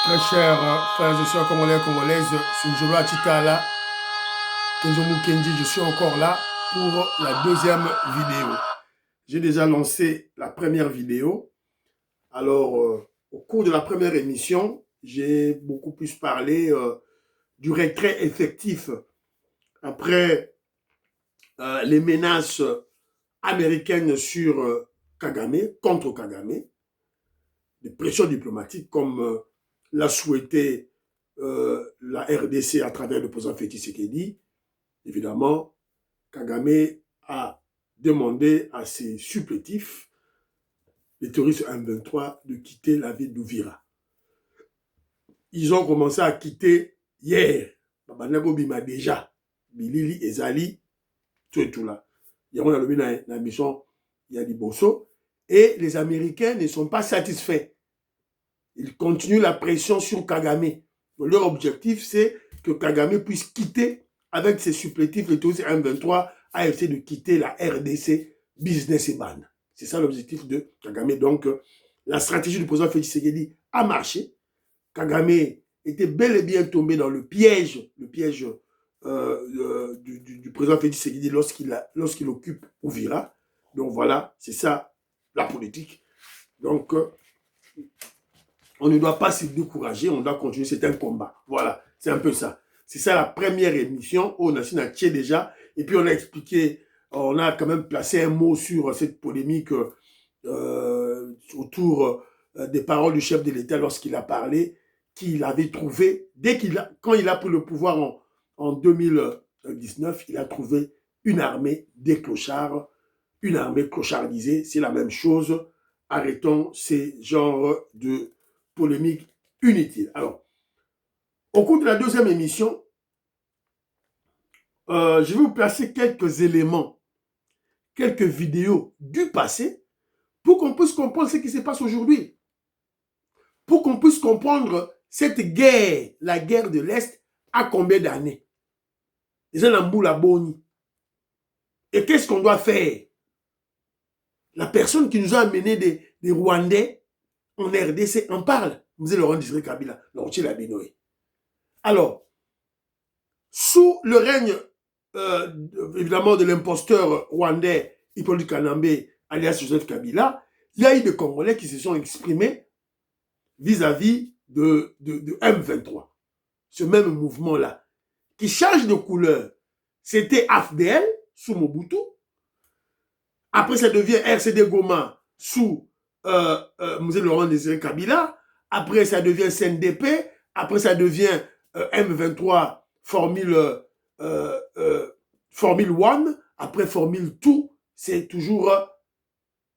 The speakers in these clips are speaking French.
Très chers frères et sœurs congolais et congolaises, c'est Njolo Achitala, Kenzo Mukendi, je suis encore là pour la deuxième vidéo. J'ai déjà lancé la première vidéo. Alors, au cours de la première émission, j'ai beaucoup plus parlé du retrait effectif après les menaces américaines sur Kagame, contre Kagame, des pressions diplomatiques comme l'a souhaité la RDC à travers le président Félix Tshisekedi. Évidemment, Kagame a demandé à ses supplétifs, les terroristes M23, de quitter la ville d'Ouvira. Ils ont commencé à quitter hier. Babanago Bima déjà. Bilili, Ezali, tout et tout là. Il y a la mission, il y a des Bosso. Et les Américains ne sont pas satisfaits. Ils continuent la pression sur Kagame. Donc, leur objectif, c'est que Kagame puisse quitter avec ses supplétifs, les terroristes M23, a essayé de quitter la RDC business et ban. C'est ça l'objectif de Kagame. Donc, la stratégie du président Félix Tshisekedi a marché. Kagame était bel et bien tombé dans le piège du président Félix Tshisekedi lorsqu'il occupe Ouvira. Donc voilà, c'est ça la politique. Donc, on ne doit pas se décourager, on doit continuer, c'est un combat. Voilà, c'est un peu ça. C'est ça la première émission où on a signé déjà, et puis on a expliqué, on a quand même placé un mot sur cette polémique autour des paroles du chef de l'État lorsqu'il a parlé, qu'il avait trouvé, quand il a pris le pouvoir en 2019, il a trouvé une armée des clochards, une armée clochardisée, c'est la même chose. Arrêtons ces genres de polémique inutile. Alors, au cours de la deuxième émission, je vais vous placer quelques éléments, quelques vidéos du passé pour qu'on puisse comprendre ce qui se passe aujourd'hui. Pour qu'on puisse comprendre cette guerre, la guerre de l'Est, à combien d'années. Et qu'est-ce qu'on doit faire? La personne qui nous a amené des Rwandais en RDC en parle. Vous êtes Laurent Désiré Kabila, Laurent Benoît. Alors, sous le règne, évidemment, de l'imposteur rwandais Hippolyte Kanambe, alias Joseph Kabila, il y a eu des Congolais qui se sont exprimés vis-à-vis de M23. Ce même mouvement-là, qui change de couleur. C'était AFDL, sous Mobutu. Après, ça devient RCD Goma, sous M. Laurent Désiré Kabila. Après, ça devient CNDP. Après, ça devient M23, Formule 1. Après, Formule 2. C'est toujours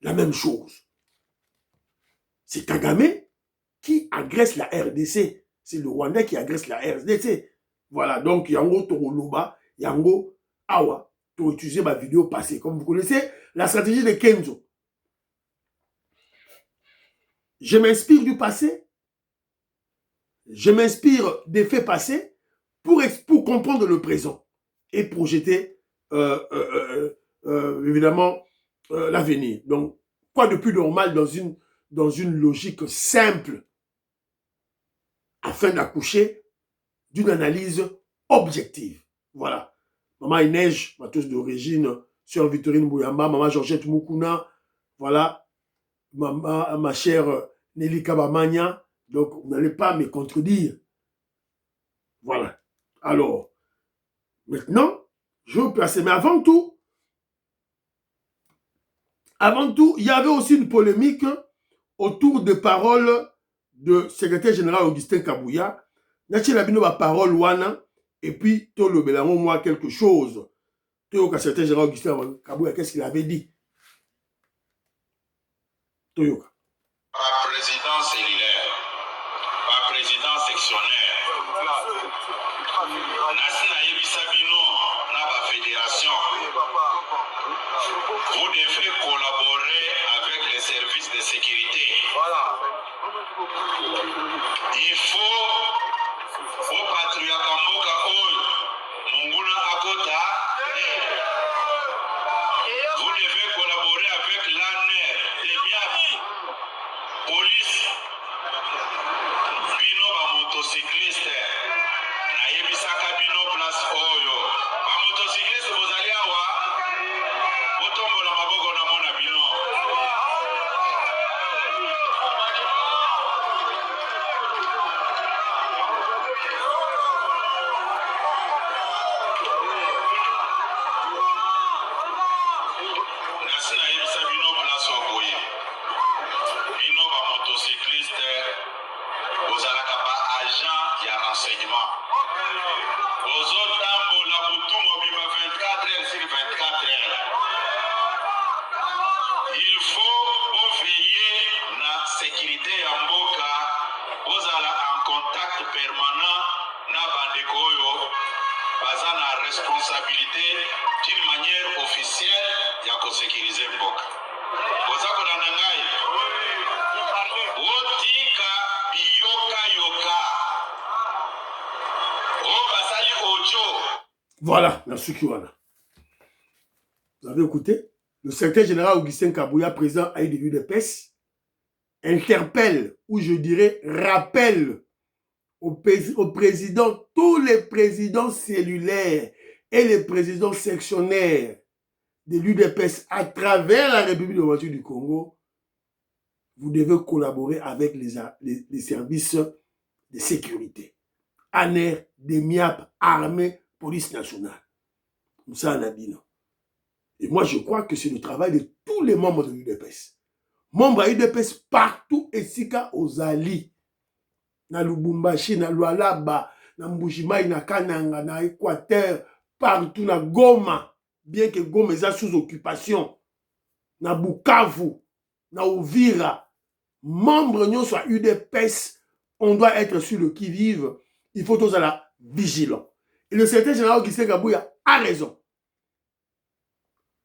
la même chose. C'est Kagame qui agresse la RDC. C'est le Rwandais qui agresse la RDC. Voilà, donc, Yango Toroloba, Yango Awa, pour utiliser ma vidéo passée. Comme vous connaissez, la stratégie de Kenzo. Je m'inspire du passé, je m'inspire des faits passés pour comprendre le présent et projeter évidemment l'avenir. Donc, quoi de plus normal dans une logique simple afin d'accoucher d'une analyse objective. Voilà. Maman Inej, mateuse d'origine, sœur Victorine Bouyamba, maman Georgette Moukouna, voilà, ma chère Nelly Kabamania, donc vous n'allez pas me contredire. Voilà. Alors, maintenant, je vais vous placer, mais avant tout, il y avait aussi une polémique autour des paroles de secrétaire général Augustin Kabouya. Nachi Labino ba parole wana, et puis Tolo Belango moi quelque chose. Toyoka secrétaire général Augustin Kabouya, qu'est-ce qu'il avait dit? Toyoka. Pas président cellulaire, pas président sectionnaire. Nasina Yebisabino, n'a pas fédération. Vous devez collaborer avec les services de sécurité. Voilà. Il faut au patriarcat Moka Oy, Munguna Akota. Vous devez collaborer avec l'ANER, les MIAF, police, Bino renseignement. Aux autres, la Boutoum, 24 heures sur 24 heures. Il faut veiller la sécurité en Boka, vous allez en contact permanent na Bandekoyo, basant la responsabilité d'une manière officielle de sécuriser Boka. Vous avez nangai, Wotika Biyoka Yoka, Obasali Ojo. Voilà, merci Kiwana. Vous avez écouté? Le secrétaire général Augustin Kabouya, président de l'UDPS, interpelle, ou je dirais rappelle au président, tous les présidents cellulaires et les présidents sectionnaires de l'UDPS à travers la République démocratique du Congo, vous devez collaborer avec les services de sécurité. ANER, DEMIAP, armée, police nationale. Moussa Anabino. Et moi, je crois que c'est le travail de tous les membres de l'UDPS. Membres de l'UDPS partout, et sika aux alliés. Na Lubumbashi, na Lualaba, na Mbujimaï, na Kananga, na Équateur, partout, na Goma, bien que Goma est sous occupation, na Bukavu, na Uvira, membres de soit UDPS, on doit être sur le qui-vive, il faut tous être vigilants. Et le secrétaire général Augustin Kabouya a raison.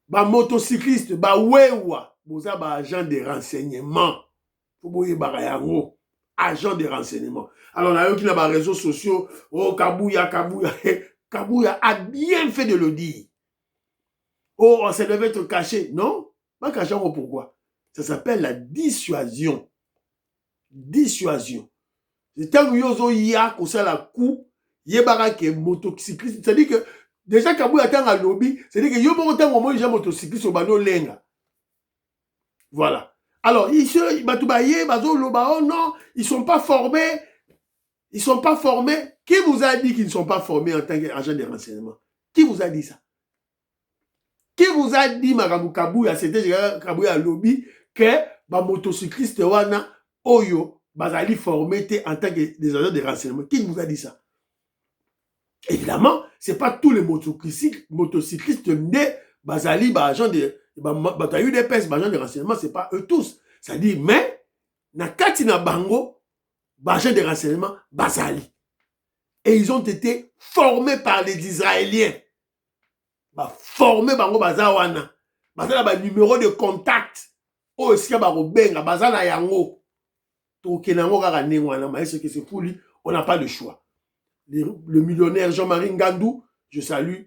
Ba motocycliste, ba wewa, boza ba agent de renseignement. Faut boye ba yango, agent de renseignement. Alors on a eu qui n'a pas réseaux sociaux, oh Kabouya, Kabouya, Kabouya a bien fait de le dire. Oh, ça devait être caché. Non, pas caché, pourquoi? Ça s'appelle la dissuasion. Dissuasion. C'est tant que yozo ya ko ça la coup, yebara ke motocycliste, c'est-à-dire que déjà Kabouya attend à lobby, c'est-à-dire que yobo tant au moins déjà motocycliste au bano lenga. Voilà. Alors, ici, Batoubaye, Bazo Lobao, non, ils sont pas formés. Ils sont pas formés. Qui vous a dit qu'ils ne sont pas formés en tant qu'agent de renseignement? Qui vous a dit ça? Qui vous a dit, Magamou Kabouya, c'était Kabouya lobby, que ma motocycliste wana, Oyo, Bazali formé en tant que des agents de renseignement? Qui vous a dit ça? Évidemment, ce n'est pas tous les motocyclistes nés, Bazali, agent de UDPS, agent de renseignement, ce n'est pas eux tous. Ça dit, mais, na Katina Bango, agent de renseignement, Bazali. Et ils ont été formés par les Israéliens. Formés Bango Bazawana. Bazala numéro de contact. Oh, est-ce qu'il y a Barobenga, Bazala Yango. Tokenango Garanengwana, mais ce que c'est pour lui, on n'a pas de choix. Le millionnaire Jean-Marie Ngandou, je salue.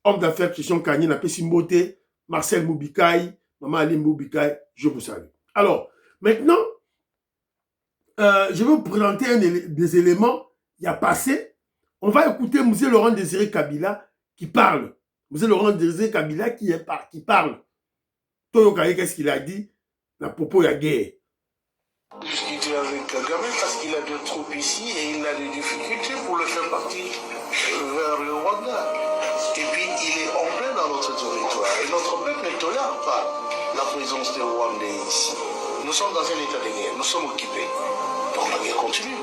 Homme d'affaires Christian Kanye, Napé Simbote, Marcel Moubikaï, Maman Alim Moubikaï, je vous salue. Alors, maintenant, je vais vous présenter des éléments qui a passé. On va écouter M. Laurent Désiré Kabila qui parle. M. Laurent Désiré Kabila qui parle. Toyo Kaye, qu'est-ce qu'il a dit à propos de la guerre? Discuter avec Kagame parce qu'il a des troupes ici et il a des difficultés pour le faire partir vers le Rwanda. Et puis il est en plein dans notre territoire. Et notre peuple ne tolère pas la présence des Rwandais ici. Nous sommes dans un état de guerre, nous sommes occupés. Donc la guerre continue.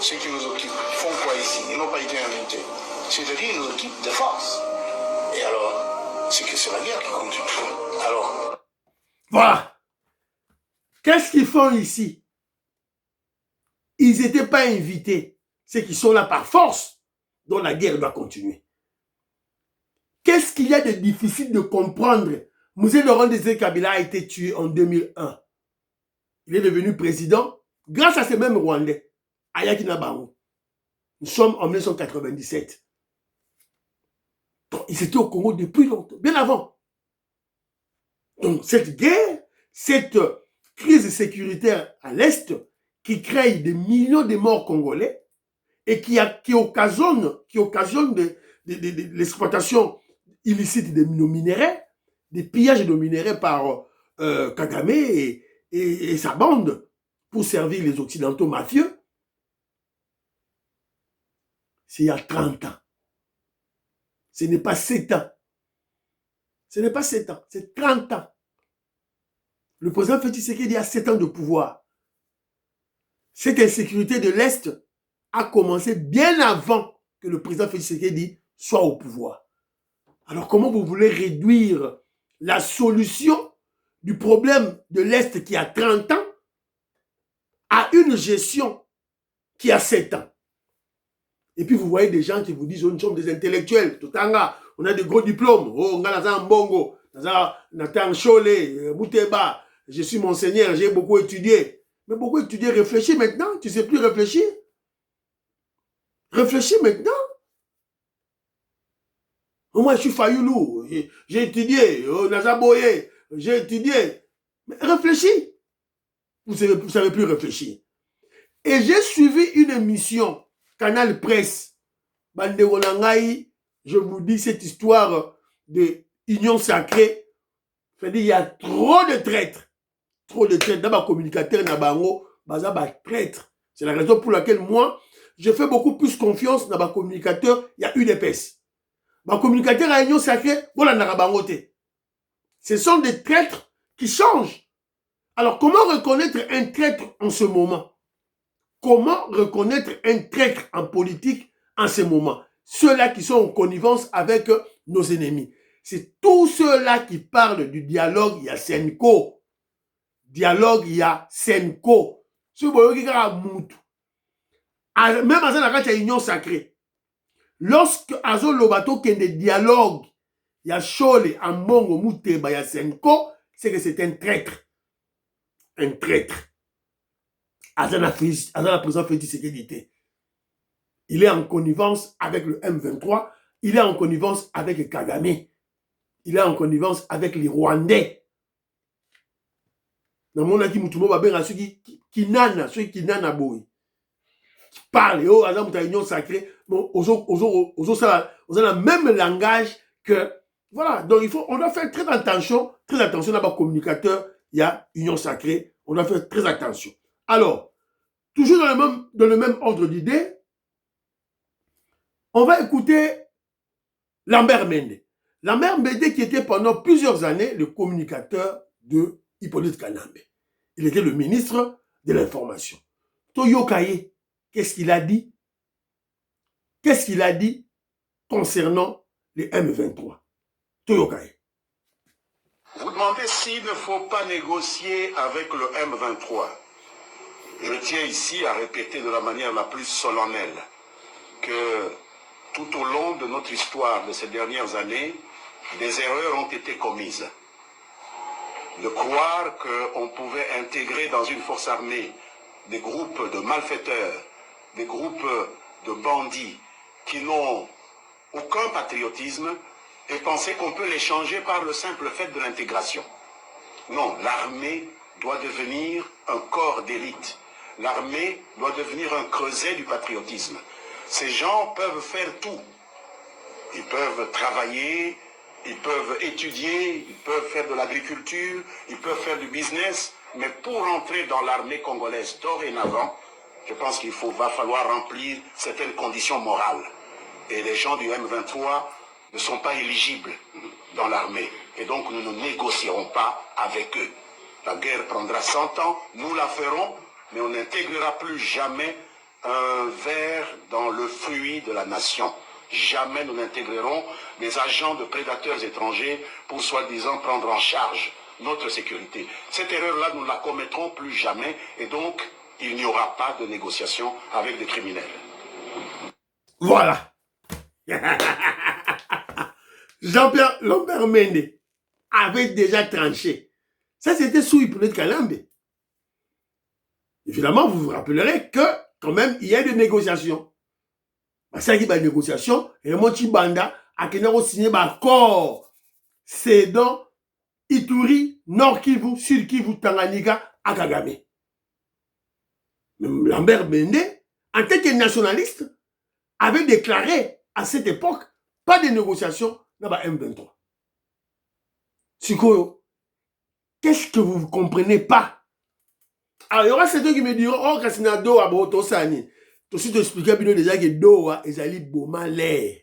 Ceux qui nous occupent font quoi ici? Ils n'ont pas été invités. C'est-à-dire ils nous occupent de force. Et alors, c'est que c'est la guerre qui continue. Alors. Voilà. Qu'est-ce qu'ils font ici? Ils n'étaient pas invités. C'est qu'ils sont là par force. Donc la guerre doit continuer. Qu'est-ce qu'il y a de difficile de comprendre? M. Laurent Désiré Kabila a été tué en 2001. Il est devenu président grâce à ces mêmes Rwandais. Ayakina Bango. Nous sommes en 1997. Donc, ils étaient au Congo depuis longtemps, bien avant. Donc cette guerre, cette crise sécuritaire à l'Est qui crée des millions de morts congolais et qui occasionne l'exploitation illicite de nos minéraux, des pillages de minéraux par Kagame et sa bande pour servir les Occidentaux mafieux. C'est il y a 30 ans. Ce n'est pas 7 ans. Ce n'est pas 7 ans, c'est 30 ans. Le président Félix Tshisekedi a 7 ans de pouvoir. Cette insécurité de l'Est a commencé bien avant que le président Félix Tshisekedi soit au pouvoir. Alors comment vous voulez réduire la solution du problème de l'Est qui a 30 ans à une gestion qui a 7 ans? Et puis vous voyez des gens qui vous disent, oh, nous sommes des intellectuels, Totanga, on a des gros diplômes, oh, on a un Mbongo, Nathan Cholé, Bouteba, je suis monseigneur, j'ai beaucoup étudié. Mais beaucoup étudié, réfléchis maintenant, tu ne sais plus réfléchir. Réfléchis maintenant. Moi, je suis Fayoulou, j'ai étudié, Nazaboye, j'ai étudié. Mais réfléchis. Vous ne savez plus réfléchir. Et j'ai suivi une émission, Canal Presse. Je vous dis cette histoire de union sacrée. C'est-à-dire, il y a trop de traîtres. Trop de traîtres. Dans ma communicateur, traître. C'est la raison pour laquelle moi, je fais beaucoup plus confiance dans ma communicateur. Il y a une épaisse. Ma communicateur à union sacrée, voilà, ce sont des traîtres qui changent. Alors, comment reconnaître un traître en ce moment? Comment reconnaître un traître en politique en ce moment? Ceux-là qui sont en connivence avec nos ennemis. C'est tous ceux-là qui parlent du dialogue, il y a Senko. Dialogue, il y a Senko. Même dans la union sacrée. Lorsque Azo Lobato qui est des dialogues, il y a Chole, Ambongo, Mouteba, il y a Senko, c'est que c'est un traître. Un traître. Azana président Félix Tshisekedi. Il est en connivence avec le M23, il est en connivence avec Kagame, il est en connivence avec les Rwandais. Dans mon avis, Moutoumou va bien ceux qui nana boy. Qui parlent, oh, Azana Mouta union sacrée, bon, ça a le même langage que, voilà, donc on doit faire très attention dans le communicateur, il y a union sacrée, on doit faire très attention. Alors, toujours dans le même ordre d'idée, on va écouter Lambert Mende. Lambert Mende qui était pendant plusieurs années le communicateur de Hippolyte Kanambe. Il était le ministre de l'Information. Toyo Kaye, qu'est-ce qu'il a dit? Qu'est-ce qu'il a dit concernant les M23? Toyo Kaye. Vous demandez s'il ne faut pas négocier avec le M23. Je tiens ici à répéter de la manière la plus solennelle que tout au long de notre histoire de ces dernières années, des erreurs ont été commises. De croire qu'on pouvait intégrer dans une force armée des groupes de malfaiteurs, des groupes de bandits qui n'ont aucun patriotisme et penser qu'on peut les changer par le simple fait de l'intégration. Non, l'armée doit devenir un corps d'élite. L'armée doit devenir un creuset du patriotisme. Ces gens peuvent faire tout. Ils peuvent travailler, ils peuvent étudier, ils peuvent faire de l'agriculture, ils peuvent faire du business, mais pour entrer dans l'armée congolaise dorénavant, je pense qu'il va falloir remplir certaines conditions morales. Et les gens du M23 ne sont pas éligibles dans l'armée. Et donc nous ne négocierons pas avec eux. La guerre prendra 100 ans, nous la ferons, mais on n'intégrera plus jamais un ver dans le fruit de la nation. Jamais nous n'intégrerons des agents de prédateurs étrangers pour soi-disant prendre en charge notre sécurité. Cette erreur-là, nous ne la commettrons plus jamais et donc il n'y aura pas de négociation avec des criminels. Voilà. Jean-Pierre Lambert Mende avait déjà tranché. Ça, c'était sous Hippolyte Kanambe. Évidemment, vous vous rappellerez que, quand même, il y a des négociations. Ça qui est des négociations, et Monchi Banda a signé un accord. C'est dans Ituri, Nord Kivu, Sud Kivu, Tanganyika, à Kagame. Même Lambert Mende, en tant que nationaliste, avait déclaré à cette époque pas de négociations dans la M23. Sikoyo, qu'est-ce que vous ne comprenez pas? Alors, il y aura certains qui me diront, oh, Kassina Doha, bon, Tosani. Tout suite expliqué déjà que Doha, ils allaient Boma l'air.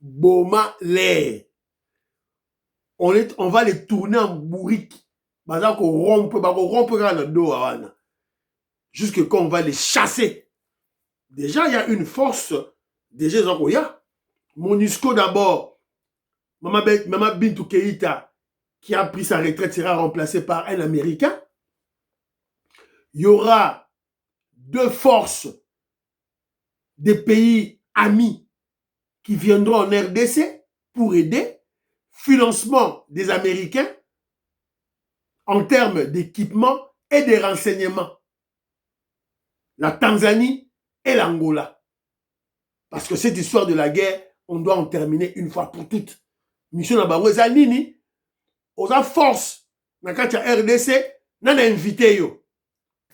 Boma l'air. On va les tourner en bourrique. Parce qu'on rompe dans Doha. Jusque quand on va les chasser déjà, il y a une force. Déjà, MONUSCO d'abord. Maman Bintou Keïta, qui a pris sa retraite, sera remplacé par un Américain. Il y aura 2 forces des pays amis qui viendront en RDC pour aider. Financement des Américains en termes d'équipement et de renseignements. La Tanzanie et l'Angola. Parce que cette histoire de la guerre, on doit en terminer une fois pour toutes. Mission Nabango Zanini, aux forces, dans la RDC, n'a invité yo.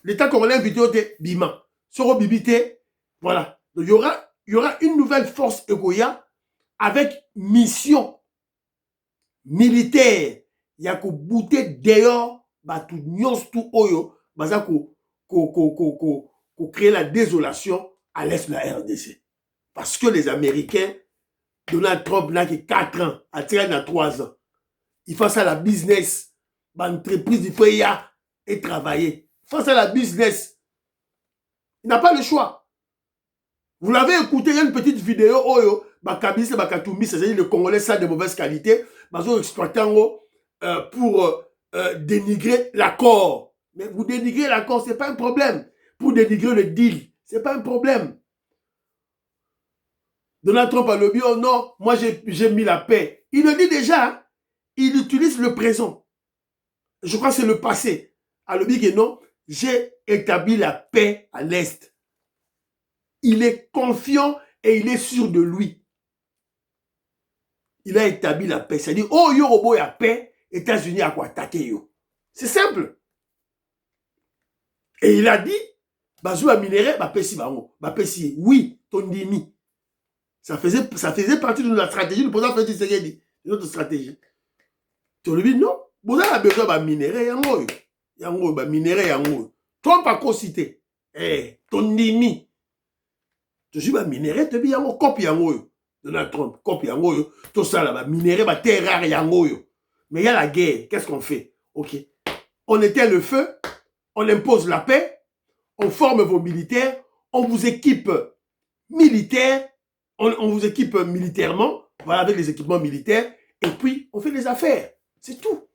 L'État congolais invité yo te bima. Soro bibité, voilà. Donc il y aura une nouvelle force Egoya avec mission militaire. Il y a que bouter dehors, tout nyons tout oyo, baza ko créer la désolation à l'est de la RDC. Parce que les Américains, Donald Trump n'a que 4 ans, a tiré dans 3 ans. Il fait ça la business. L'entreprise, il faut y aller et travailler. Il fait ça la business. Il n'a pas le choix. Vous l'avez écouté, il y a une petite vidéo, oyo, Bakabis, Bakatoumi, c'est-à-dire le Congolais, ça de mauvaise qualité, ils exploitant pour dénigrer l'accord. Mais vous dénigrez l'accord, ce n'est pas un problème. Pour dénigrer le deal, ce n'est pas un problème. Donald Trump a le bio, non, moi j'ai mis la paix. Il le dit déjà, il utilise le présent. Je crois que c'est le passé. À le bio, non, j'ai établi la paix à l'Est. Il est confiant et il est sûr de lui. Il a établi la paix. C'est-à-dire, oh, yo, robo, y a paix, États-Unis a quoi attaquer yo. C'est simple. Et il a dit, bazou a minéré, bapesi, oui, tondimi. Ça faisait partie de la stratégie du président Félix Tshisekedi, de notre stratégie. Tu lui dis non, vous avez besoin de minérer, yango, minérer, yango. Trump a co-cité, tondimi. Tu dis, minérer, tu dis, yango, copie, yango, Donald Trump, copie, yango, tout ça là, minérer, terre rare, yango. Mais il y a la guerre, qu'est-ce qu'on fait? Ok. On éteint le feu, on impose la paix, on forme vos militaires, on vous équipe militaire. On vous équipe militairement, voilà, avec les équipements militaires, et puis on fait les affaires. C'est tout.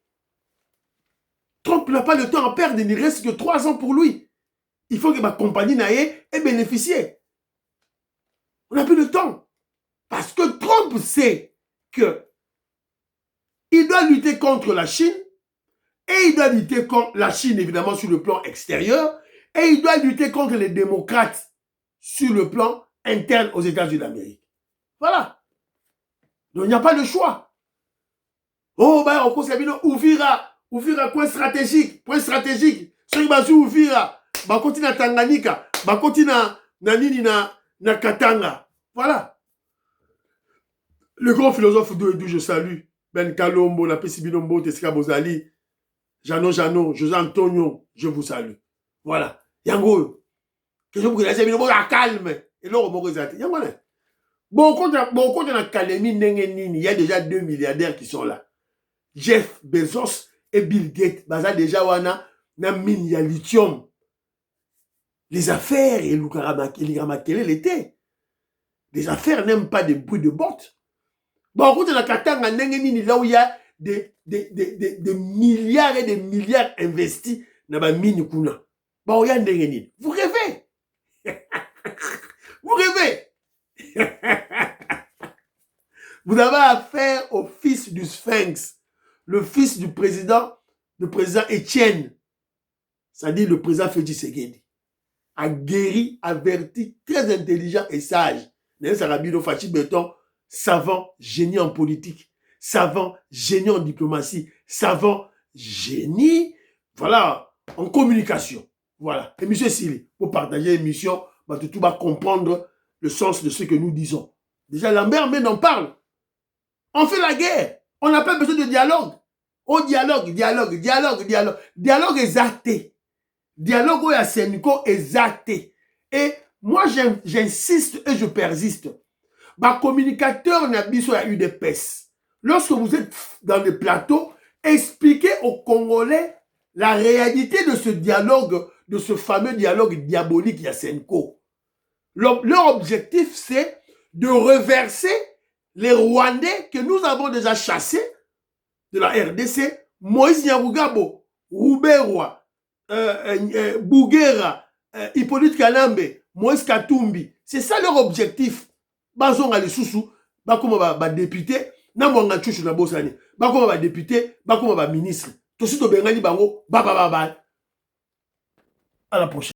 Trump n'a pas le temps à perdre, il ne reste que 3 ans pour lui. Il faut que ma compagnie n'aille et bénéficier. On n'a plus le temps. Parce que Trump sait que il doit lutter contre la Chine, et il doit lutter contre la Chine, évidemment, sur le plan extérieur, et il doit lutter contre les démocrates sur le plan interne aux États-Unis d'Amérique. Voilà. Donc il n'y a pas de choix. Oh, bah, on conseille ouvira point stratégique. Ceux qui vont ouvrir, bah, continue à Tanganyika, bah, continue na Katanga. Voilà. Le grand philosophe d'où je salue, Ben Kalombo, la Pessibinombo, Teska Bozali, Jano, José Antonio, je vous salue. Voilà. Yango. Que je vous dis, la calme. Et là, on va regarder. Yango. Bon, quand on a Kalemi, il y a déjà 2 milliardaires qui sont là. Jeff Bezos et Bill Gates, baza déjà wana na mine ya lithium. Les affaires et l'Iramakele l'été. Les affaires n'aiment pas des bruits de bottes. Bon, quand on a Katanga, là où il y a des milliards et des milliards investis dans la mine kuna. Bon, il y a Ndengenini. Vous rêvez. Vous rêvez. Vous avez affaire au fils du Sphinx, le fils du président Étienne, c'est-à-dire le président Félix Tshisekedi, aguerri, averti, très intelligent et sage. Sarabino Fachi Béton, savant, génie en politique, savant, génie en diplomatie, savant, génie, voilà, en communication. Voilà. Et M. Sili, pour partager l'émission, tout va comprendre le sens de ce que nous disons. Déjà, Lambert même en parle. On fait la guerre. On n'a pas besoin de dialogue. Oh, dialogue. Dialogue exacté. Dialogue au Senko exacté. Et moi, j'insiste et je persiste. Ma communicateur Nabiso a eu des pestes. Lorsque vous êtes dans le plateau, expliquez aux Congolais la réalité de ce dialogue, de ce fameux dialogue diabolique Yasenko. Leur objectif, c'est de reverser les Rwandais que nous avons déjà chassés de la RDC, Moïse Nyarugabo, Rouberwa, Bougera, Hippolyte Kanambe, Moïse Katumbi. C'est ça leur objectif. Bazonga les sousous, bakoma ba député, na mwanga chouchou na bosani. Bakoma ba député, bakoma ba ministre. Tosi to bengani bango, ba. À la prochaine.